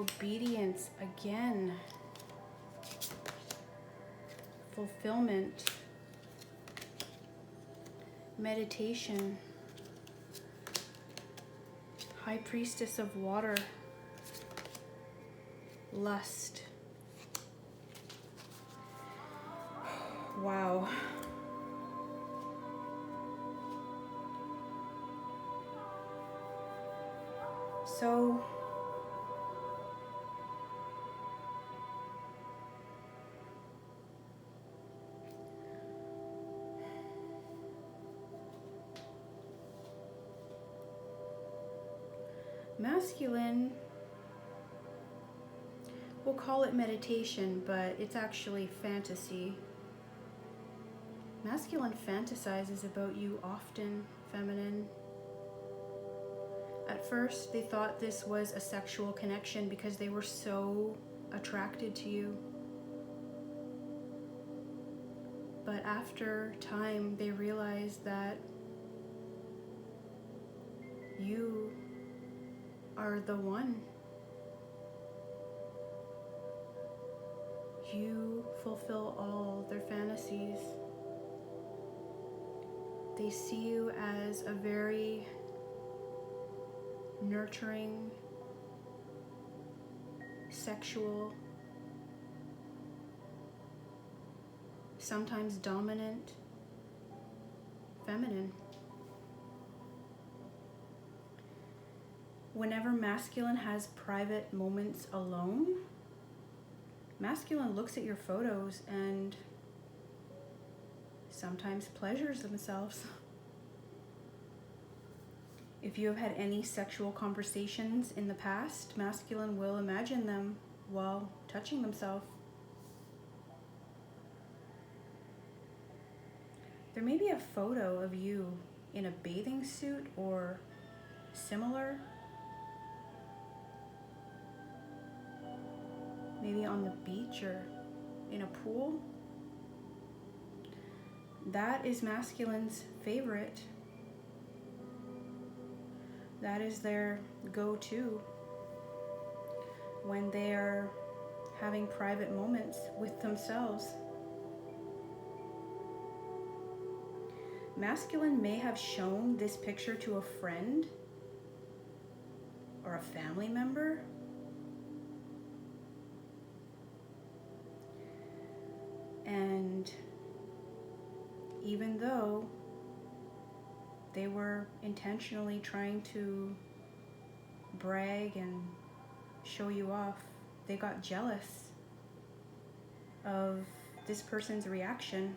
obedience again, fulfillment, meditation, High Priestess of Water, lust. Wow. So masculine, we'll call it meditation, but it's actually fantasy. Masculine fantasizes about you often, feminine. At first, they thought this was a sexual connection because they were so attracted to you. But after time, they realized that you are the one. You fulfill all their fantasies. They see you as a very nurturing, sexual, sometimes dominant, feminine. Whenever masculine has private moments alone, masculine looks at your photos and sometimes pleasures themselves. If you have had any sexual conversations in the past, masculine will imagine them while touching themselves. There may be a photo of you in a bathing suit or similar, maybe on the beach or in a pool. That is masculine's favorite. That is their go-to when they are having private moments with themselves. Masculine may have shown this picture to a friend or a family member. And even though they were intentionally trying to brag and show you off, they got jealous of this person's reaction.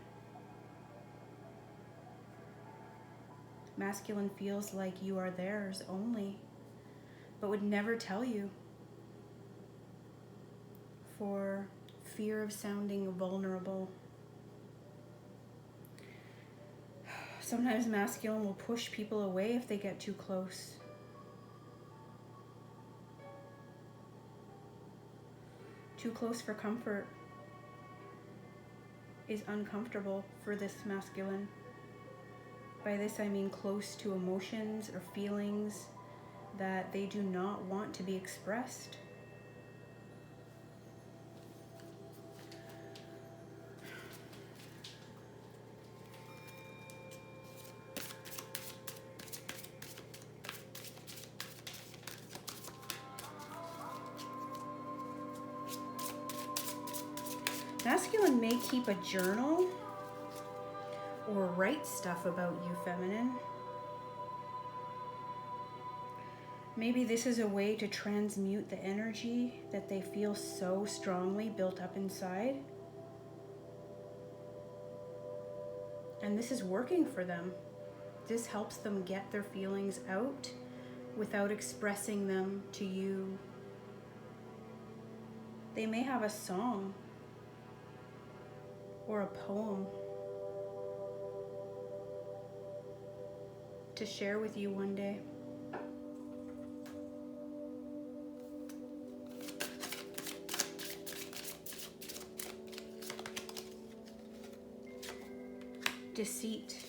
Masculine feels like you are theirs only, but would never tell you for fear of sounding vulnerable. Sometimes masculine will push people away if they get too close. Too close for comfort is uncomfortable for this masculine. By this I mean close to emotions or feelings that they do not want to be expressed. Masculine may keep a journal or write stuff about you, feminine. Maybe this is a way to transmute the energy that they feel so strongly built up inside. And this is working for them. This helps them get their feelings out without expressing them to you. They may have a song or a poem to share with you one day. Deceit,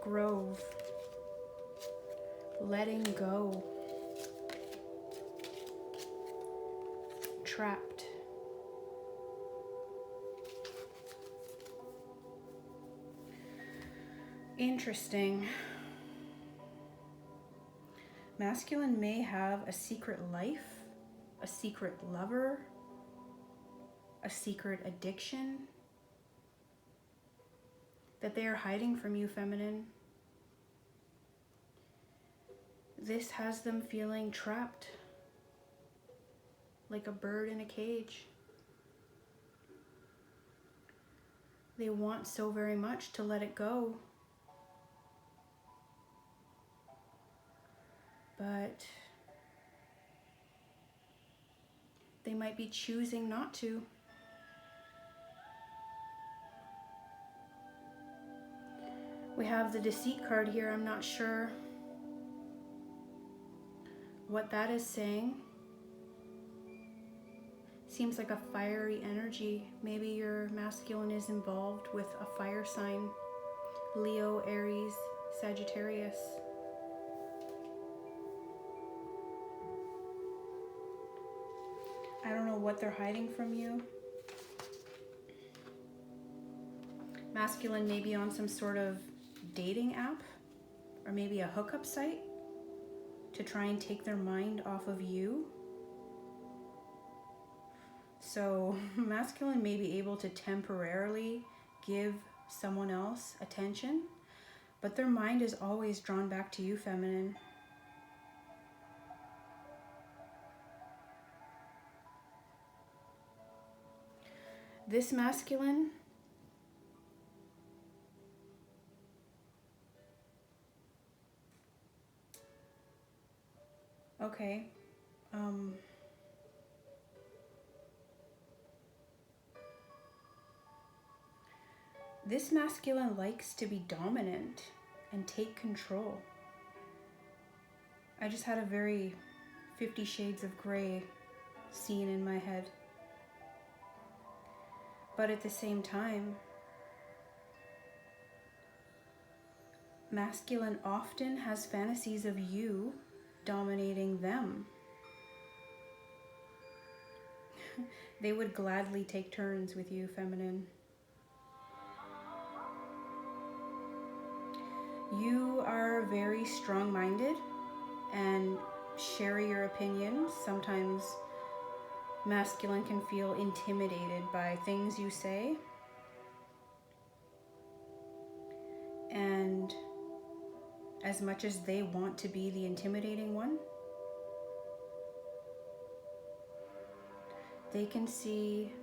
grove, letting go, trapped. Interesting. Masculine may have a secret life, a secret lover, a secret addiction that they are hiding from you, feminine. This has them feeling trapped, like a bird in a cage. They want so very much to let it go, but they might be choosing not to. We have the Deceit card here. I'm not sure what that is saying. Seems like a fiery energy. Maybe your masculine is involved with a fire sign. Leo, Aries, Sagittarius. I don't know what they're hiding from you. Masculine may be on some sort of dating app or maybe a hookup site to try and take their mind off of you. So masculine may be able to temporarily give someone else attention, but their mind is always drawn back to you, feminine. This masculine okay. This masculine likes to be dominant and take control. I just had a very 50 Shades of Grey scene in my head. But at the same time, masculine often has fantasies of you dominating them. They would gladly take turns with you, feminine. You are very strong-minded and share your opinions. Sometimes masculine can feel intimidated by things you say. And as much as they want to be the intimidating one, they can see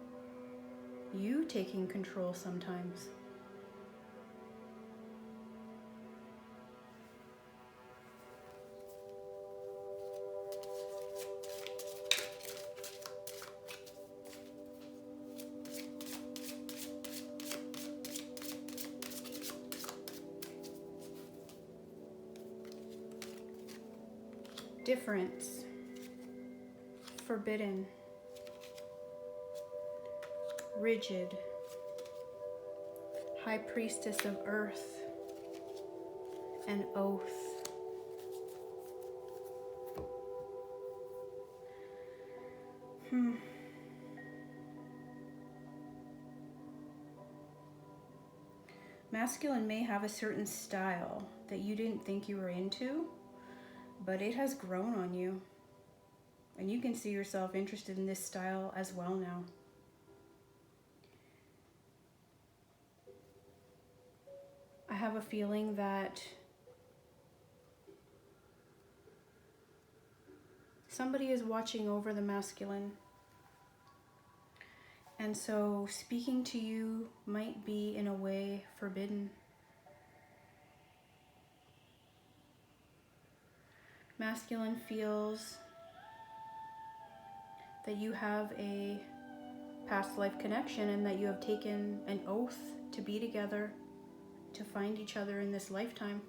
you taking control sometimes. Difference, forbidden, rigid, high priestess of earth, and oath. Masculine may have a certain style that you didn't think you were into, but it has grown on you. And you can see yourself interested in this style as well now. I have a feeling that somebody is watching over the masculine. And so speaking to you might be, in a way, forbidden. Masculine feels that you have a past life connection and that you have taken an oath to be together, to find each other in this lifetime.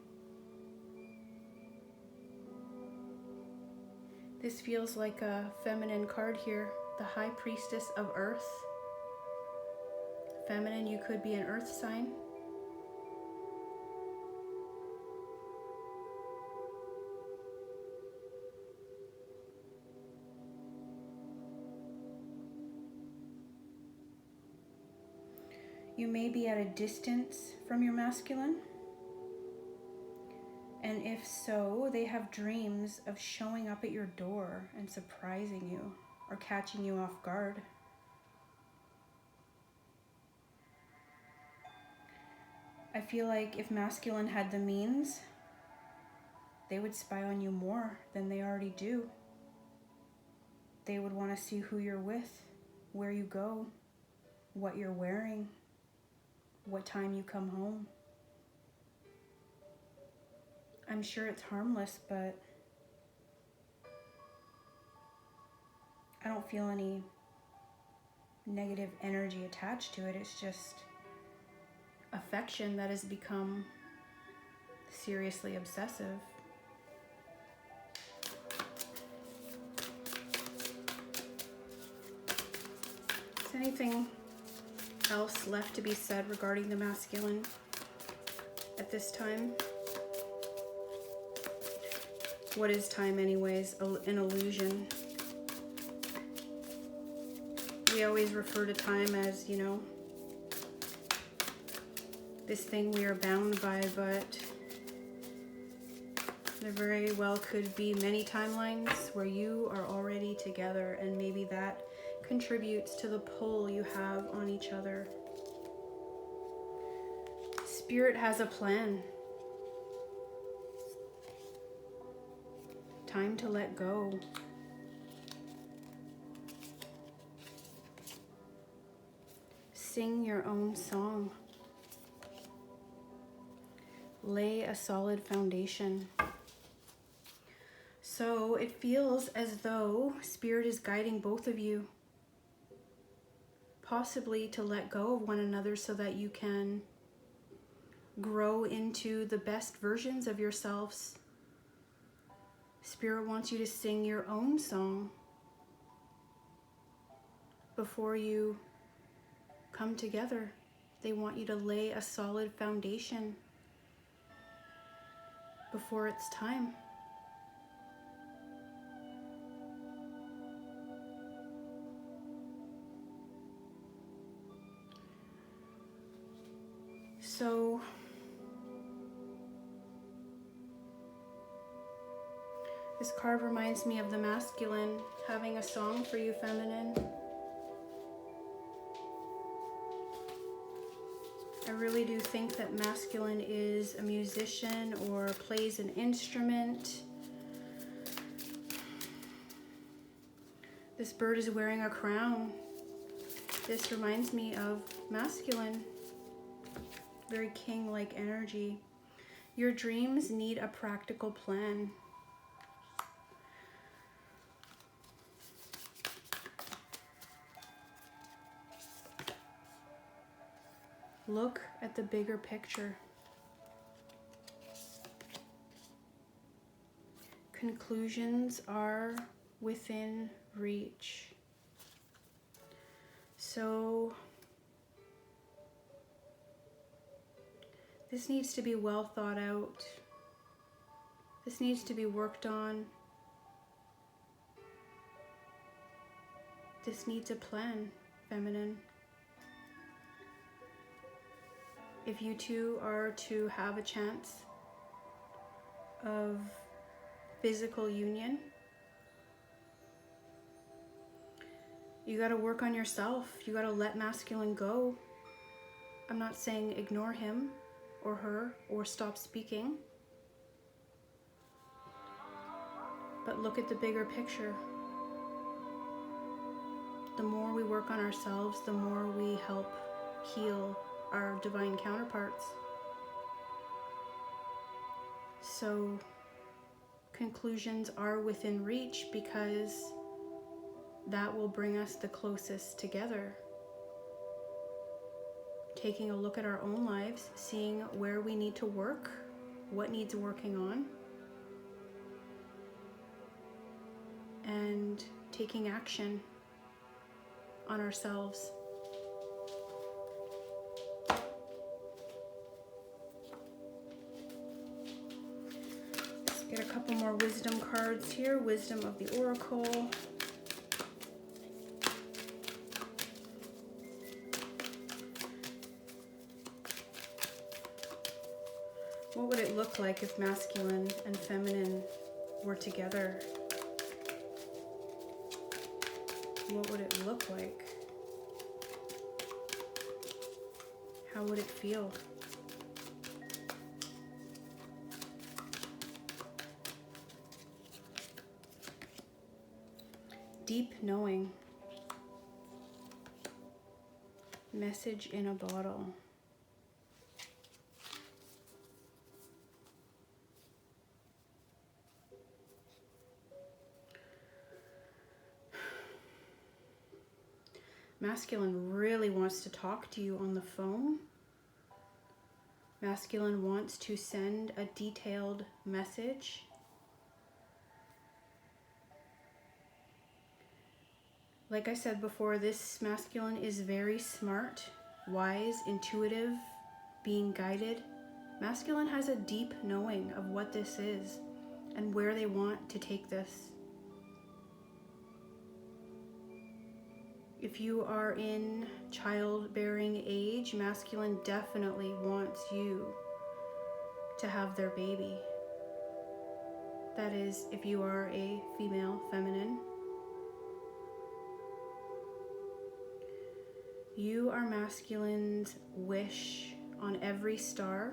This feels like a feminine card here, the High Priestess of Earth. Feminine, you could be an earth sign. You may be at a distance from your masculine. And if so, they have dreams of showing up at your door and surprising you or catching you off guard. I feel like if masculine had the means, they would spy on you more than they already do. They would want to see who you're with, where you go, what you're wearing, what time you come home. I'm sure it's harmless, but I don't feel any negative energy attached to it. It's just affection that has become seriously obsessive. Is anything else left to be said regarding the masculine at this time? What is time anyways? An illusion. We always refer to time as, you know, this thing we are bound by, but there very well could be many timelines where you are already together, and maybe that contributes to the pull you have on each other. Spirit has a plan. Time to let go. Sing your own song. Lay a solid foundation. So it feels as though Spirit is guiding both of you, possibly to let go of one another so that you can grow into the best versions of yourselves. Spirit wants you to sing your own song before you come together. They want you to lay a solid foundation before it's time. So this card reminds me of the masculine having a song for you, feminine. I really do think that masculine is a musician or plays an instrument. This bird is wearing a crown. This reminds me of masculine, very king-like energy. Your dreams need a practical plan. Look at the bigger picture. Conclusions are within reach. So this needs to be well thought out. This needs to be worked on. This needs a plan, feminine. If you two are to have a chance of physical union, you gotta work on yourself. You gotta let masculine go. I'm not saying ignore him or her or stop speaking, but look at the bigger picture. The more we work on ourselves, the more we help heal our divine counterparts. So conclusions are within reach because that will bring us the closest together. Taking a look at our own lives, seeing where we need to work, what needs working on, and taking action on ourselves. Let's get a couple more wisdom cards here. Wisdom of the Oracle. What would it look like if masculine and feminine were together? What would it look like? How would it feel? Deep knowing. Message in a bottle. Masculine really wants to talk to you on the phone. Masculine wants to send a detailed message. Like I said before, this masculine is very smart, wise, intuitive, being guided. Masculine has a deep knowing of what this is and where they want to take this. If you are in childbearing age, masculine definitely wants you to have their baby. That is, if you are a female, feminine. You are masculine's wish on every star.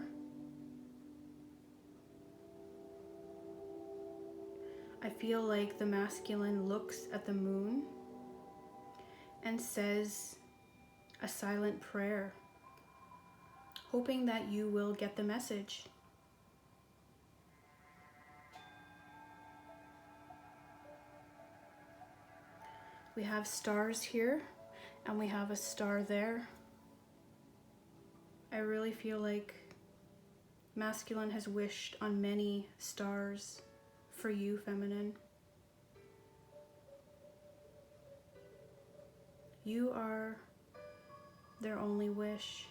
I feel like the masculine looks at the moon and says a silent prayer, hoping that you will get the message. We have stars here and we have a star there. I really feel like masculine has wished on many stars for you, feminine. You are their only wish.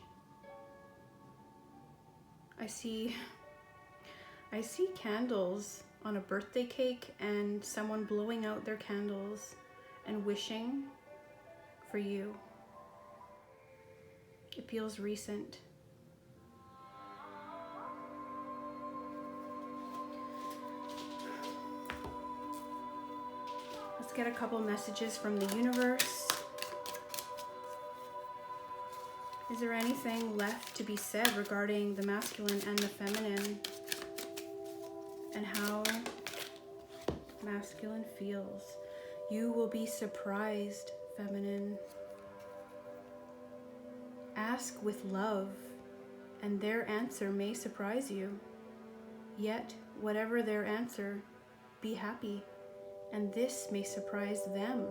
I see candles on a birthday cake and someone blowing out their candles and wishing for you. It feels recent. Let's get a couple messages from the universe. Is there anything left to be said regarding the masculine and the feminine and how masculine feels? You will be surprised, feminine. Ask with love, and their answer may surprise you. Yet, whatever their answer, be happy, and this may surprise them.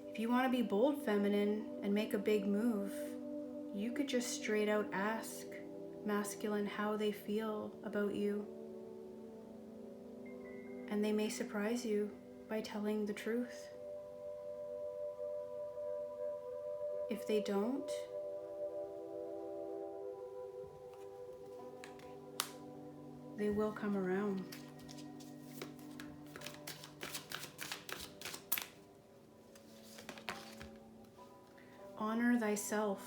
If you want to be bold, feminine, and make a big move, you could just straight out ask masculine how they feel about you. And they may surprise you by telling the truth. If they don't, they will come around. Honor thyself.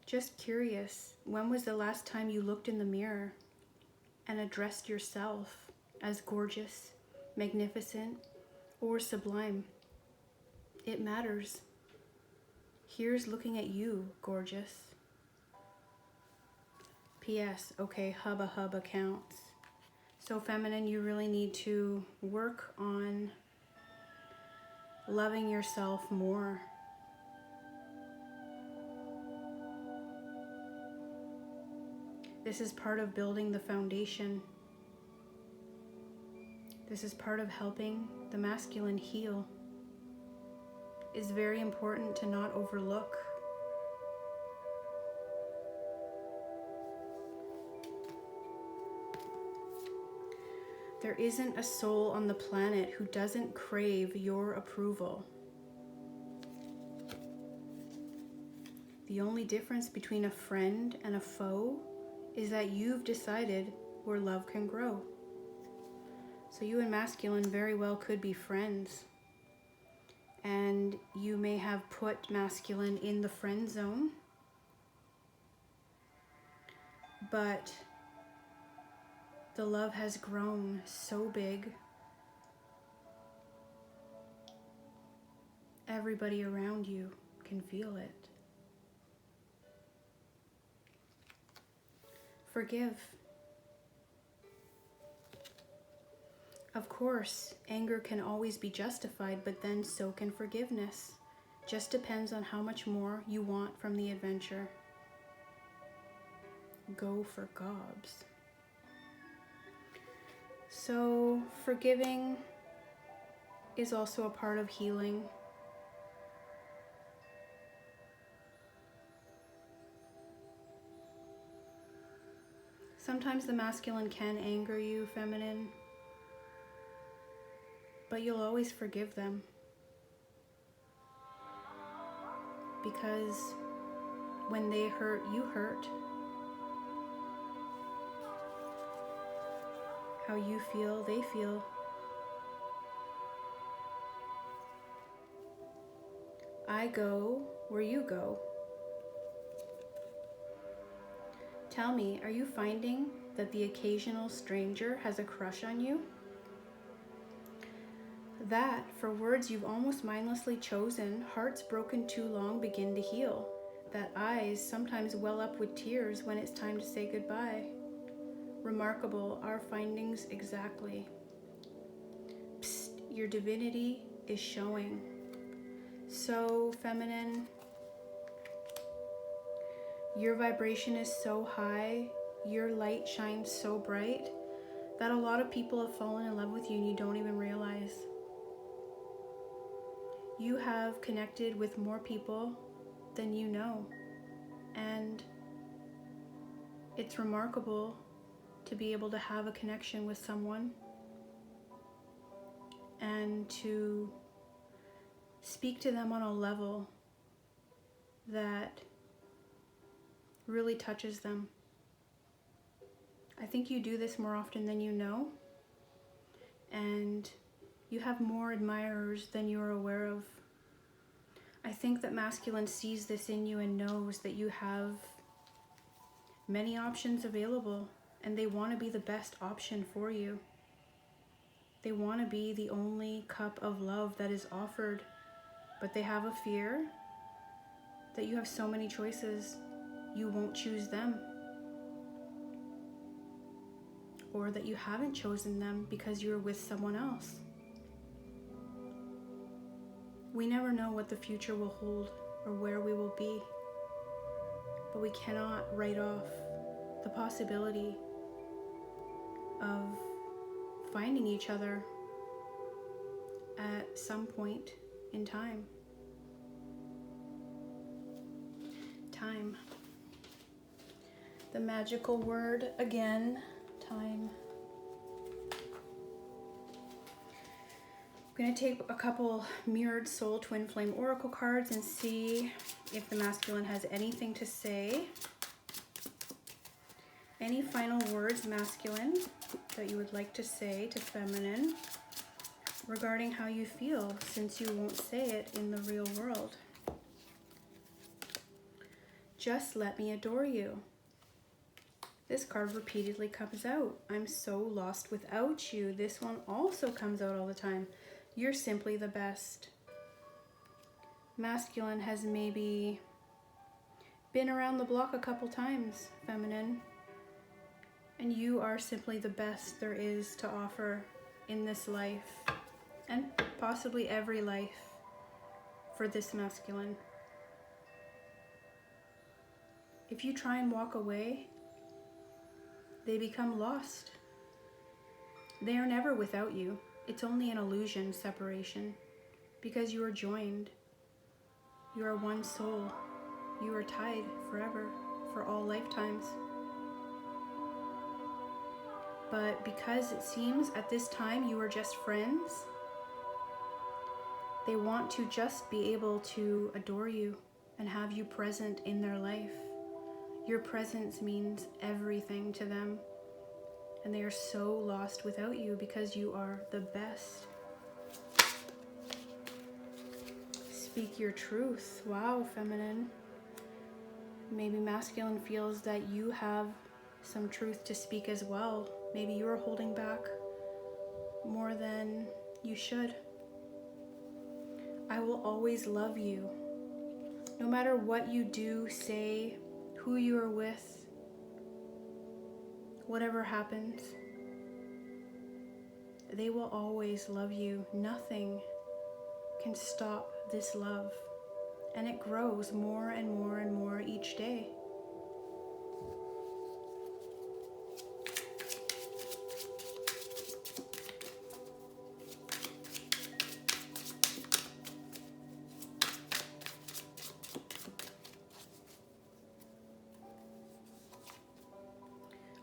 Just curious, when was the last time you looked in the mirror and addressed yourself as gorgeous, magnificent, or sublime? It matters. Here's looking at you, gorgeous. P.S. Okay, hubba counts. So feminine, you really need to work on loving yourself more. This is part of building the foundation. This is part of helping the masculine heal. It's very important to not overlook. There isn't a soul on the planet who doesn't crave your approval. The only difference between a friend and a foe is that you've decided where love can grow. So you and masculine very well could be friends. and you may have put masculine in the friend zone, but the love has grown so big. Everybody around you can feel it. Forgive. Of course, anger can always be justified, but then so can forgiveness. Just depends on how much more you want from the adventure. Go for gobs. So, forgiving is also a part of healing. Sometimes the masculine can anger you, feminine, but you'll always forgive them. Because when they hurt, you hurt. How you feel, they feel. I go where you go. Tell me, are you finding that the occasional stranger has a crush on you? That, for words you've almost mindlessly chosen, hearts broken too long begin to heal. That eyes sometimes well up with tears when it's time to say goodbye. Remarkable, our findings exactly. Psst, your divinity is showing. So, feminine, your vibration is so high, your light shines so bright, that a lot of people have fallen in love with you and you don't even realize. You have connected with more people than you know, and it's remarkable to be able to have a connection with someone and to speak to them on a level that really touches them. I think you do this more often than you know, and you have more admirers than you're aware of. I think that masculine sees this in you and knows that you have many options available, and they want to be the best option for you. They want to be the only cup of love that is offered, but they have a fear that you have so many choices, you won't choose them. Or that you haven't chosen them because you're with someone else. We never know what the future will hold or where we will be, but we cannot write off the possibility of finding each other at some point in time. Time. The magical word again, time. I'm going to take a couple mirrored soul twin flame oracle cards and see if the masculine has anything to say. Any final words, masculine, that you would like to say to feminine regarding how you feel, since you won't say it in the real world. Just let me adore you. This card repeatedly comes out. I'm so lost without you. This one also comes out all the time. You're simply the best. Masculine has maybe been around the block a couple times, feminine. And you are simply the best there is to offer in this life, and possibly every life for this masculine. If you try and walk away, they become lost. They are never without you. It's only an illusion, separation, because you are joined. You are one soul. You are tied forever, for all lifetimes. But because it seems at this time you are just friends, they want to just be able to adore you and have you present in their life. Your presence means everything to them, and they are so lost without you because you are the best. speak your truth. Wow, feminine. Maybe masculine feels that you have some truth to speak as well. Maybe you're holding back more than you should. I will always love you. No matter what you do, say, who you are with, whatever happens, they will always love you. Nothing can stop this love. And it grows more and more and more each day.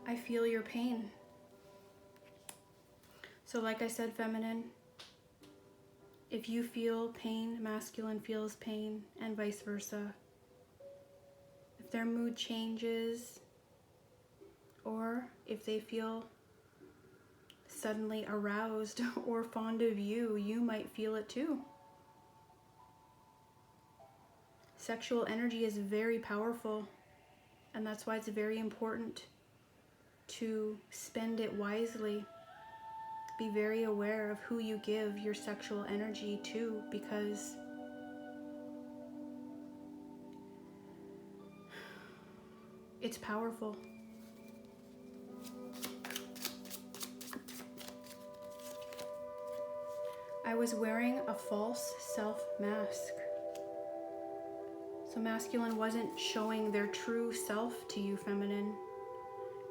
I feel your pain. So like I said, feminine, if you feel pain, masculine feels pain, and vice versa. If their mood changes, or if they feel suddenly aroused or fond of you, you might feel it too. Sexual energy is very powerful, and that's why it's very important to spend it wisely. Be very aware of who you give your sexual energy to, because it's powerful. I was wearing a false self mask. So masculine wasn't showing their true self to you, feminine.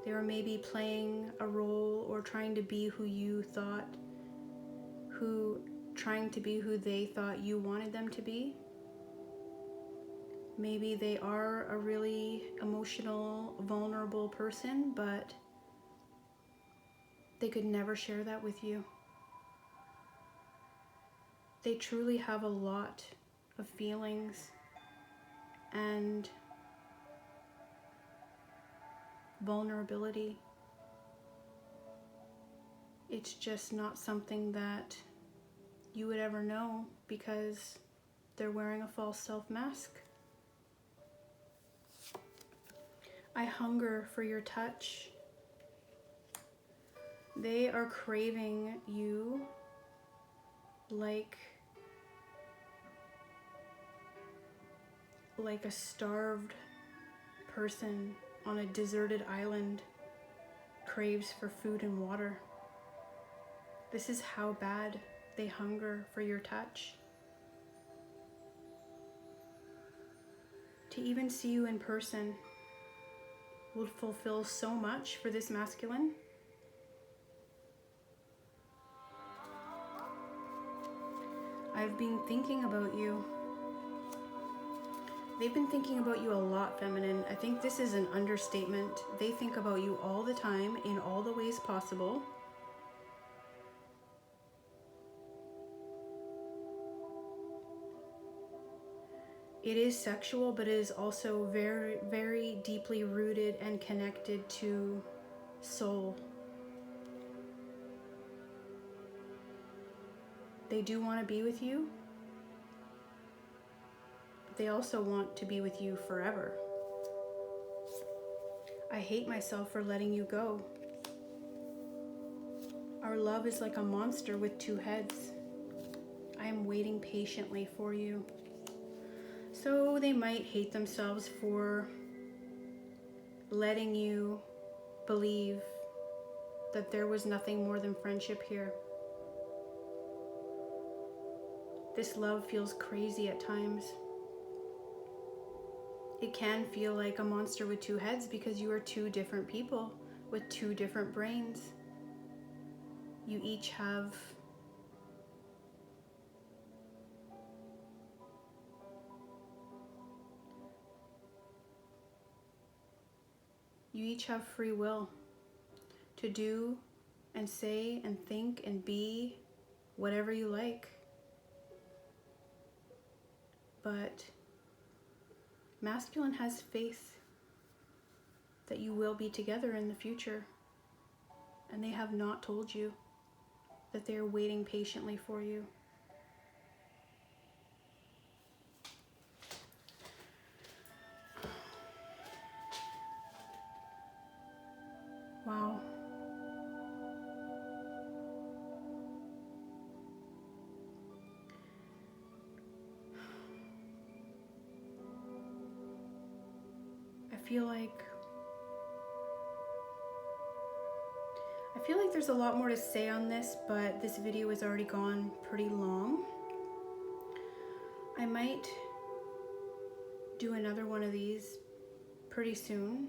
They were maybe playing a role or trying to be who you thought, trying to be who they thought you wanted them to be. Maybe they are a really emotional, vulnerable person, but they could never share that with you. They truly have a lot of feelings and vulnerability. It's just not something that you would ever know because they're wearing a false self mask. I hunger for your touch. They are craving you like a starved person on a deserted island craves for food and water. This is how bad they hunger for your touch. To even see you in person would fulfill so much for this masculine. I've been thinking about you. They've been thinking about you a lot, feminine. I think this is an understatement. They think about you all the time in all the ways possible. It is sexual, but it is also very, very deeply rooted and connected to soul. They do want to be with you, but they also want to be with you forever. I hate myself for letting you go. Our love is like a monster with two heads. I am waiting patiently for you. So they might hate themselves for letting you believe that there was nothing more than friendship here. This love feels crazy at times. It can feel like a monster with two heads because you are two different people with two different brains. You each have free will to do and say and think and be whatever you like. But masculine has faith that you will be together in the future, and they have not told you that they are waiting patiently for you. feel like there's a lot more to say on this, but this video has already gone pretty long. I might do another one of these pretty soon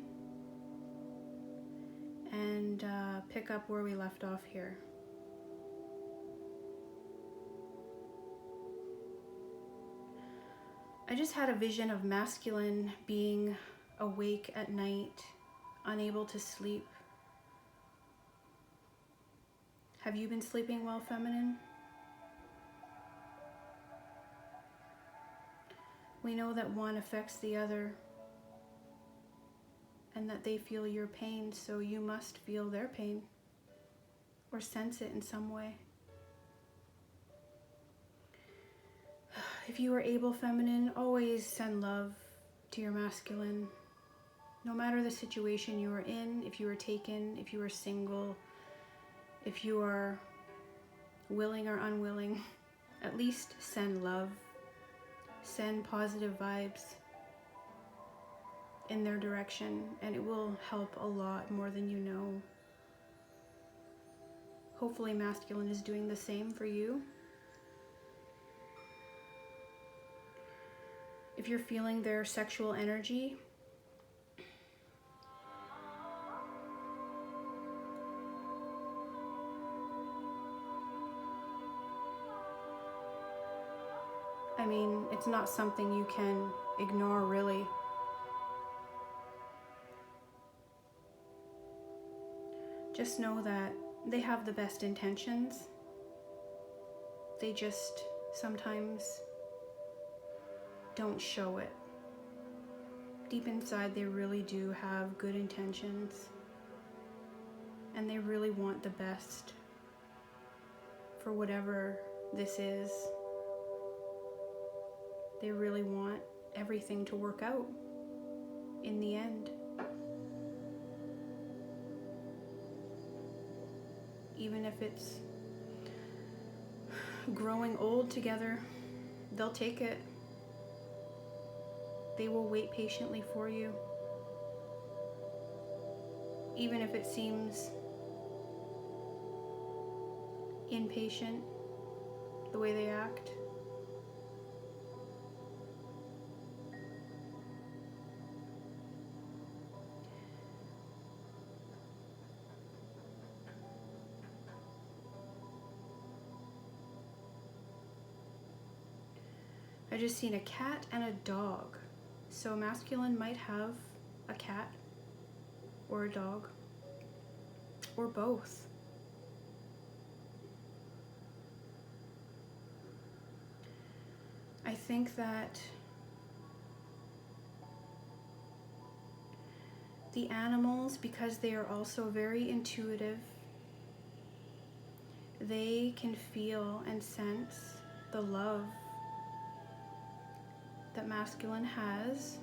and pick up where we left off here. I just had a vision of masculine being awake at night, unable to sleep. Have you been sleeping well, feminine? We know that one affects the other and that they feel your pain, so you must feel their pain or sense it in some way. If you are able, feminine, always send love to your masculine. No matter the situation you are in, if you are taken, if you are single, if you are willing or unwilling, at least send love. Send positive vibes in their direction, and it will help a lot more than you know. Hopefully masculine is doing the same for you. If you're feeling their sexual energy, I mean, it's not something you can ignore, really. Just know that they have the best intentions. They just sometimes don't show it. Deep inside, they really do have good intentions, and they really want the best for whatever this is. They really want everything to work out in the end. Even if it's growing old together, they'll take it. They will wait patiently for you. Even if it seems impatient, the way they act. I just seen a cat and a dog. So masculine might have a cat or a dog or both. I think that the animals, because they are also very intuitive, they can feel and sense the love that masculine has.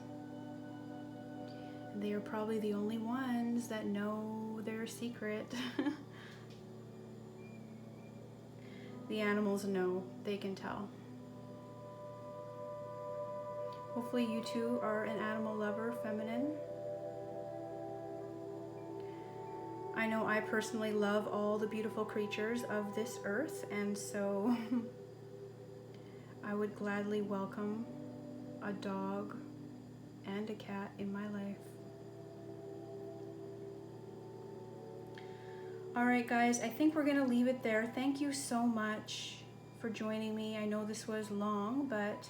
And they are probably the only ones that know their secret. The animals know, they can tell. Hopefully you too are an animal lover, feminine. I know I personally love all the beautiful creatures of this earth, and so I would gladly welcome a dog and a cat in my life. Alright guys, I think we're gonna leave it there. Thank you so much for joining me. I know this was long, but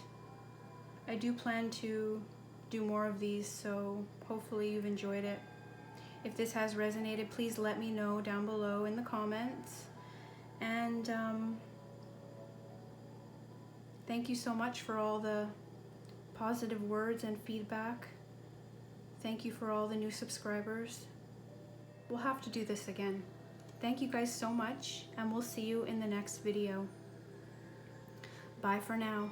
I do plan to do more of these, so hopefully you've enjoyed it. If this has resonated, please let me know down below in the comments. And thank you so much for all the positive words and feedback. Thank you for all the new subscribers. We'll have to do this again. Thank you guys so much, and we'll see you in the next video. Bye for now.